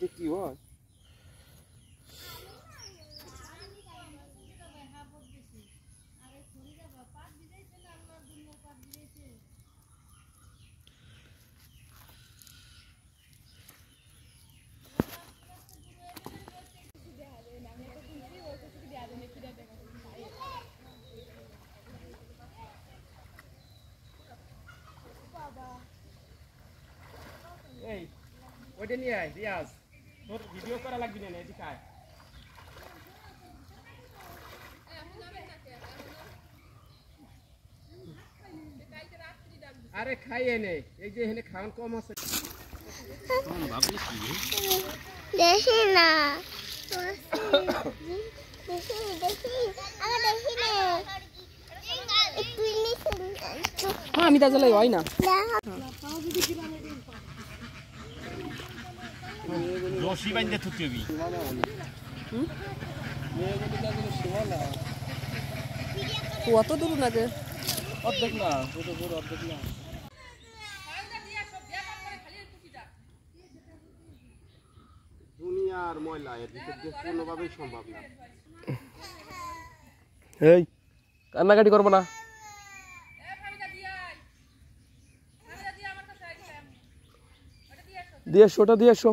কি হয় এই ওইটা নিয়ে আয় রিয়াজ তোর ভিডিও করা লাগবে না এদিকে আয় আরে খাইয়ে নে এই যে এখানে খাওয়ান কম আছে ভাবলি কি দেখি না দেখি আমার দেখি না হ্যাঁ আমি তাহলে হয় না রশি বাইন্ধে থুতে হবি কত দূর না যে অর্ধেক না অর্ধেক না দুনিয়ার ময়লা এর ভিতর দিয়ে কোনোভাবেই সম্ভব না এই কান্নাকাটি করবো না দিয়ে এসো ওটা দিয়ে এসো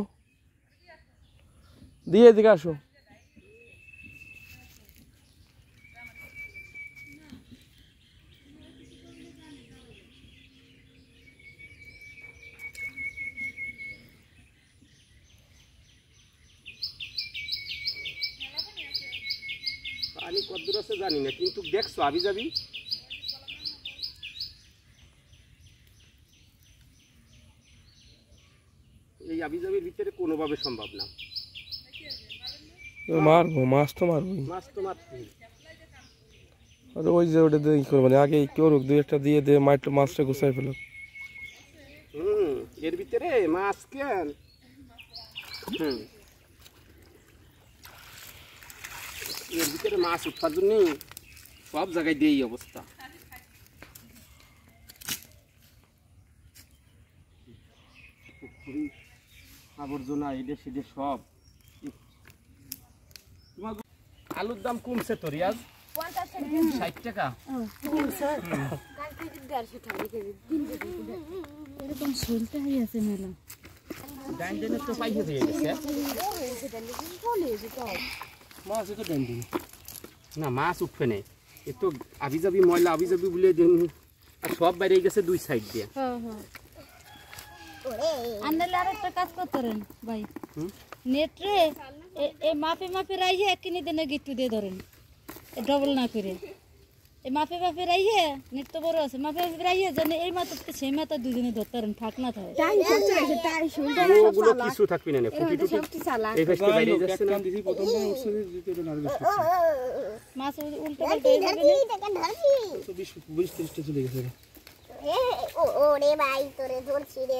দিয়ে এদিকে আসো পানি কদ্দূর আছে জানি না কিন্তু দেখছো আবি যাবি এই আবি যাবির ভিতরে কোনোভাবে সম্ভব না মারবো মাছ তো মারবো মাছ তো মারতেই আরে ওই যে ওটা দিয়ে করবো না আগে কেউ রোগ দুই একটা দিয়ে দিয়ে মাছটা গুছাই ফেলো এর ভিতরে মাছ কেন এর ভিতরে মাছ উঠার জন্য সব জায়গায় দিয়ে এই অবস্থা আবর্জনা এডে সেডে সব তোমার আলুর দাম কমছে তো রিয়াজ 60 টাকা এরকম শুনতে হইয়াছে মেলা ডাইন ডাইনে তো পাইয়ে দিয়ে গেছে মাছ তো ডাইন ডাইনে না মাছ উঠবে না এ তো আবি যাবি ময়লা আবি যাবি বলে দেন আর সব বাইরে গেছে দুই সাইড দিয়ে আনলে আর একটা কাজ করতেন ভাই নেট রে এ মাপে মাপে রাইয়ে একদিনে দিনে গিট্টু দিয়ে ধরেন ডবল না করে এই মাপে মাপে রাইয়ে নেট তো বড় আছে মাপে মাপে রাইয়ে জানে এই মাথা থেকে সেই মাথা দুদিনে ধরতেন ফাঁক না থাকে ওগুলো কিছু থাকবি না ফুটি টুটি এই ফেস্টে বাইরে যাচ্ছে না দিদি প্রথমবার উঠছে দ্বিতীয়টা নার্ভাস মাছ উল্টো পাল্টা হয়ে যাবে তো 20 30 টা চলে গেছে ওরে ভাই তোরে ধরছি রে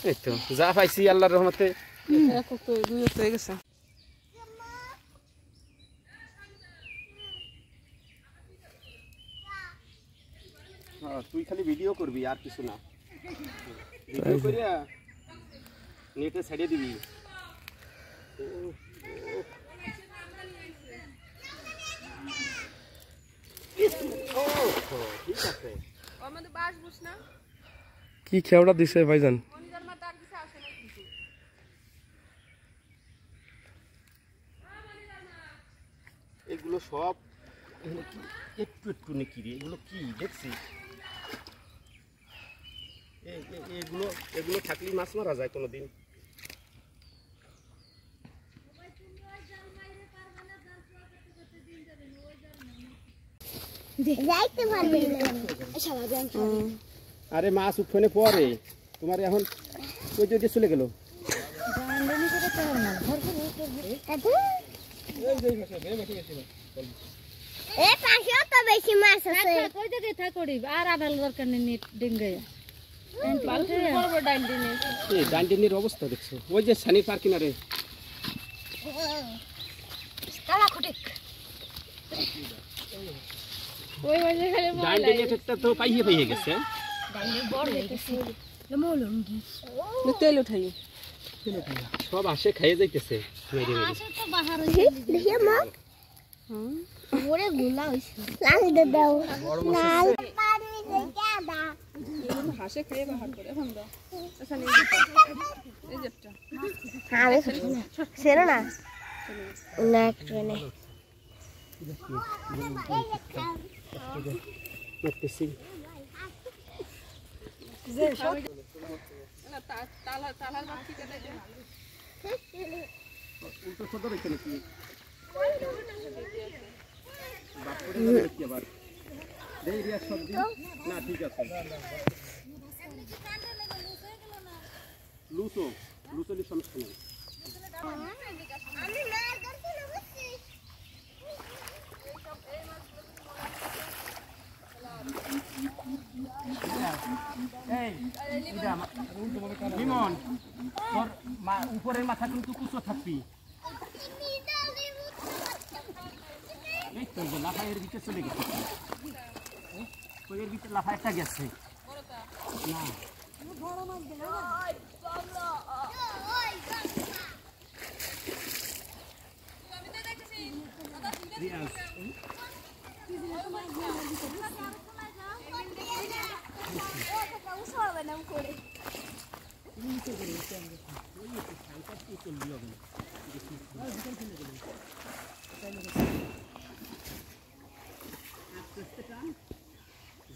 এই তো যা পাইছি আল্লাহর রহমতে এক তো দুই হয়ে গেছে তুই খালি ভিডিও করবি আর কিছু না ভিডিও করিয়া নেটে ছেড়ে দিবি ঠিক আছে কি খেওড়া দিছে ভাইজান এগুলো সব একটু একটু নাকি রে এগুলো কি দেখছি এগুলো এগুলো থাকলে মাছ মারা যায় কোনোদিন যাইতে পারবে না আরে মাছ উঠনে পরে তোমার এখন কই যে চলে গেল এ পাশেও তো বেশি মাছ আছে কই দিকে থাকড়ি আর আবেল দরকার নেই নেট ডিঙ্গায়া ডান্ডিনের অবস্থা দেখছো ওই যে সানি পার্ক কিনারে ডান্ডিনেরটা তো পাইয়ে গেছে তেল উঠাই সব আসে খাইয়ে যাইতেছে মেরে মেরে আসে তো বাহার হইছে দেখি মা ওরে গুলা হইছে লাল দে দাও লাল পানি দে কেডা হাসে খেয়ে বাহার করে এখন দাও আচ্ছা এই যেটা আমি সেরা না না ট্রেনে করতেছি না তালার বাকি কেটে দে উল্টো ছোট রেখে নাকি না ঠিক আছে লুচো লুচোলি সমস্যা নেই আমি মার করতে না বুঝছি লিমন তোর উপরের মাথা কিন্তু কুচো থাকবি এই তো লাফাইয়ের ভিতরে চলে গেছে এর ভিতরে লাফা একটা গেছে না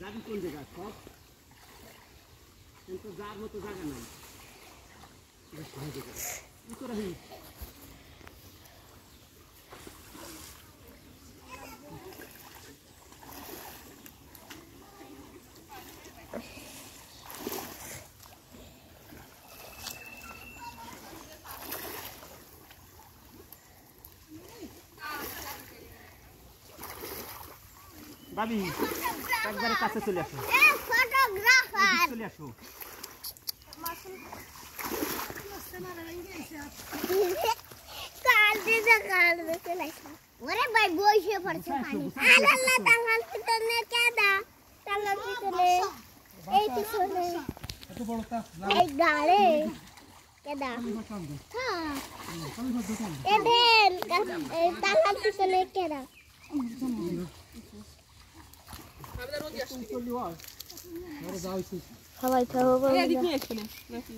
যাবি কোন জায়গা সব কিন্তু যার মতো জায়গা নাই ভাবি একবারে কাছে চলে আসো ফটোগ্রাফার চলে আসো কাল দে চলে ওরে ভাই বইসে পড়ছে পানি আল্লাহ টাঙ্গাল পিছনে কেডা টাঙ্গাল পিছনে এই পিছনে এত বড় তা এই গাড়ে কেডা হ্যাঁ এডেন টাঙ্গাল পিছনে কেডা সবাই খাবো এদিক নিয়ে আসছে না নাকি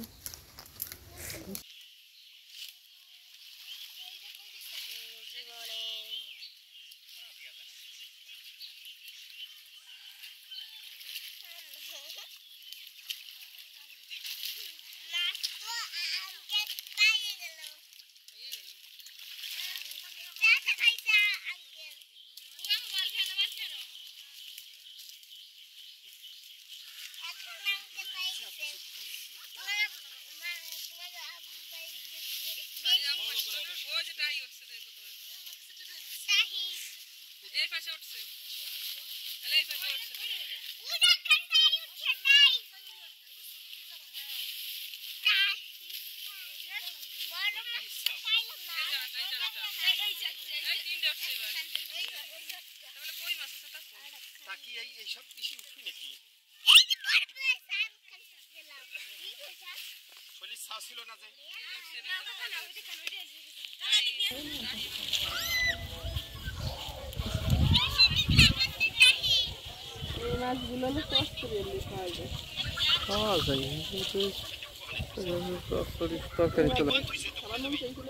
এই পাশে উঠছে এই পাশে উঠছে এই মাছগুলো আমি কষ্ট করে খাওয়া যায় খাওয়া যায় তরকারি চলে আমার মন চাইছিল